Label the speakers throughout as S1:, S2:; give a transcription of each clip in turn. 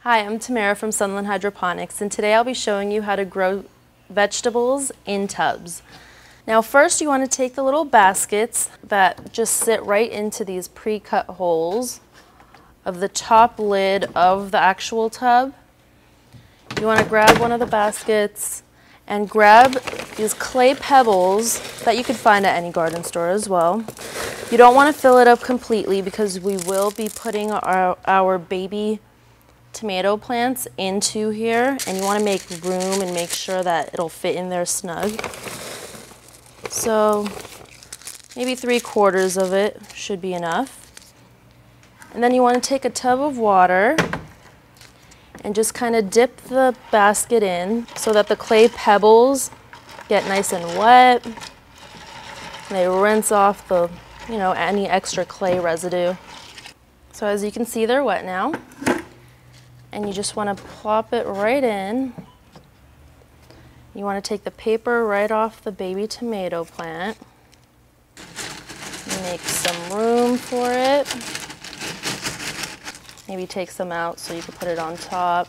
S1: Hi, I'm Tamara from Sunland Hydroponics, and today I'll be showing you how to grow vegetables in tubs. Now first you want to take the little baskets that just sit right into these pre-cut holes of the top lid of the actual tub. You want to grab one of the baskets and grab these clay pebbles that you could find at any garden store as well. You don't want to fill it up completely because we will be putting our baby tomato plants into here, and you want to make room and make sure that it'll fit in there snug. So maybe 3/4 of it should be enough. And then you want to take a tub of water and just kind of dip the basket in so that the clay pebbles get nice and wet. And they rinse off the, any extra clay residue. So as you can see, they're wet now. And you just want to plop it right in. You want to take the paper right off the baby tomato plant. Make some room for it. Maybe take some out so you can put it on top.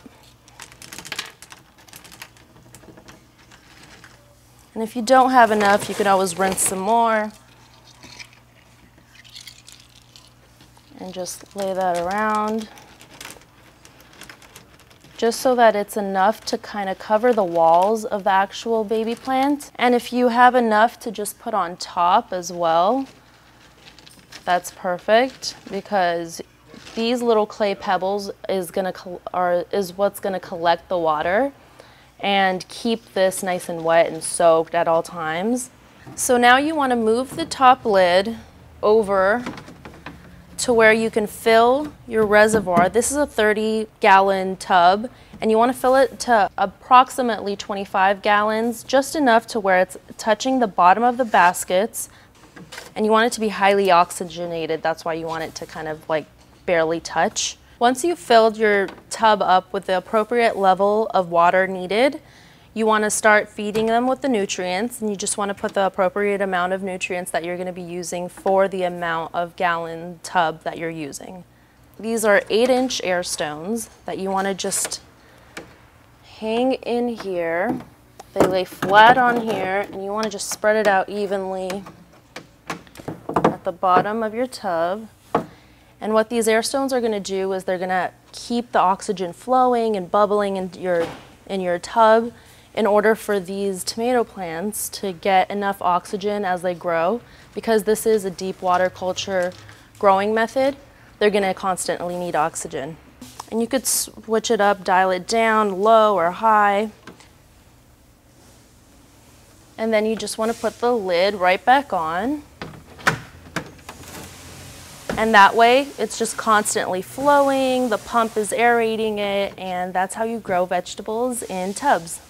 S1: And if you don't have enough, you can always rinse some more. And just lay that around, just so that it's enough to kind of cover the walls of the actual baby plant. And if you have enough to just put on top as well, that's perfect, because these little clay pebbles is what's gonna collect the water and keep this nice and wet and soaked at all times. So now you want to move the top lid over to where you can fill your reservoir. This is a 30-gallon tub, and you want to fill it to approximately 25 gallons, just enough to where it's touching the bottom of the baskets, and you want it to be highly oxygenated. That's why you want it to kind of like barely touch. Once you've filled your tub up with the appropriate level of water needed, you want to start feeding them with the nutrients, and you just want to put the appropriate amount of nutrients that you're going to be using for the amount of gallon tub that you're using. These are 8-inch air stones that you want to just hang in here. They lay flat on here, and you want to just spread it out evenly at the bottom of your tub. And what these air stones are going to do is they're going to keep the oxygen flowing and bubbling in your tub, in order for these tomato plants to get enough oxygen as they grow. Because this is a deep water culture growing method, they're going to constantly need oxygen. And you could switch it up, dial it down, low or high. And then you just want to put the lid right back on. And that way it's just constantly flowing, the pump is aerating it, and that's how you grow vegetables in tubs.